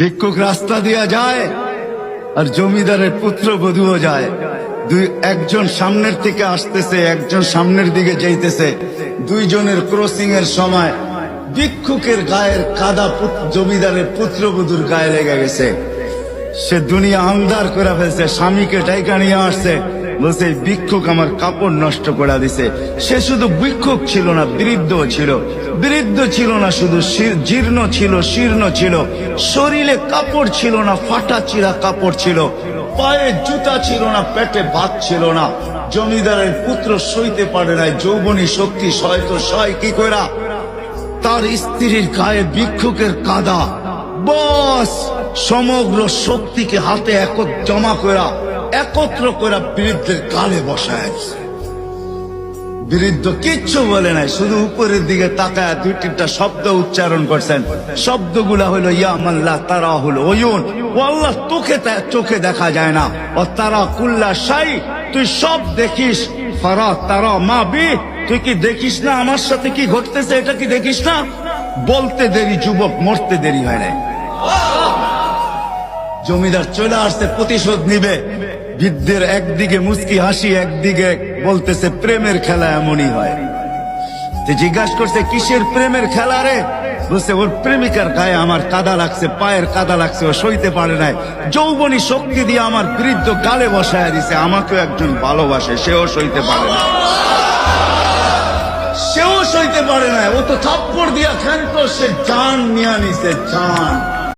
ভিক্ষুক রাস্তা দিয়া যায় আর জমিদারের পুত্রবধূও যায়। একজন সামনের থেকে আসতেছে, একজন সামনের দিকে যাইতেছে। দুইজনের ক্রসিং এর সময় ভিক্ষুকের গায়ের কাদা জমিদারের পুত্রবধূর গায়ে লেগে গেছে। সে দুনিয়া আন্ধার করে ফেলছে, স্বামীকে ডাইকা নিয়ে আসছে, বলছে ভিক্ষুক আমার কাপড় নষ্ট করে দিছে। সে শুধু ভিক্ষুক ছিল না, বৃদ্ধ ছিল। বৃদ্ধ ছিল না শুধু, জীর্ণ ছিল, শীর্ণ ছিল, শরীরে কাপড় ছিল না, ফাটা চিরা কাপড় ছিল, পায়ে জুতা ছিল না, পেটে ভাত ছিল না। জমিদারের পুত্র সইতে পারে নাই, যৌবনী শক্তি সয়তো সয় কি কইরা তার স্ত্রীর গায়ে ভিক্ষুকের কাদা, বস সমগ্র শক্তিকে হাতে জমা করা একত্র করে বৃদ্ধের গালে বসায়। বৃদ্ধ কিচ্ছু বলে নাই, শুধু উপরের দিকে তাকায় দুই তিনটা শব্দ উচ্চারণ করছেন। শব্দগুলা হলো ইয়া মাল্লাহ তারা হলো ওয়ুন, ও আল্লাহ চোখে দেখা যায় না, ও তারা কুল্লা শাই তুই সব দেখিস, ফারা তারা মা বি তুই কি দেখিস না আমার সাথে কি ঘটতেছে, এটা কি দেখিস না? বলতে দেরি যুবক, মরতে দেরি হয় না। জমিদার চলে আসছে, প্রতিশোধ নিবে। বৃদ্ধের একদিকে মুস্কি হাসি, একদিকে বলতেছে প্রেমের খেলা এমনই হয়। জিজ্ঞাসা করছে কিসের প্রেমের খেলা রে? বলছে ওর প্রেমিকার গায়ে আমার কাদা লাগছে, পায়ের কাদা লাগছে, ও সইতে পারে নাই। যৌবনী শক্তি দিয়ে আমার বৃদ্ধ গালে বসায় দিছে। আমাকেও একজন ভালোবাসে, সেও সইতে পারে না, সেও সইতে পারে না। ও তো থাপ্পড় দিয়া খেলতো, সে জান নিয়ে নিছে, জান।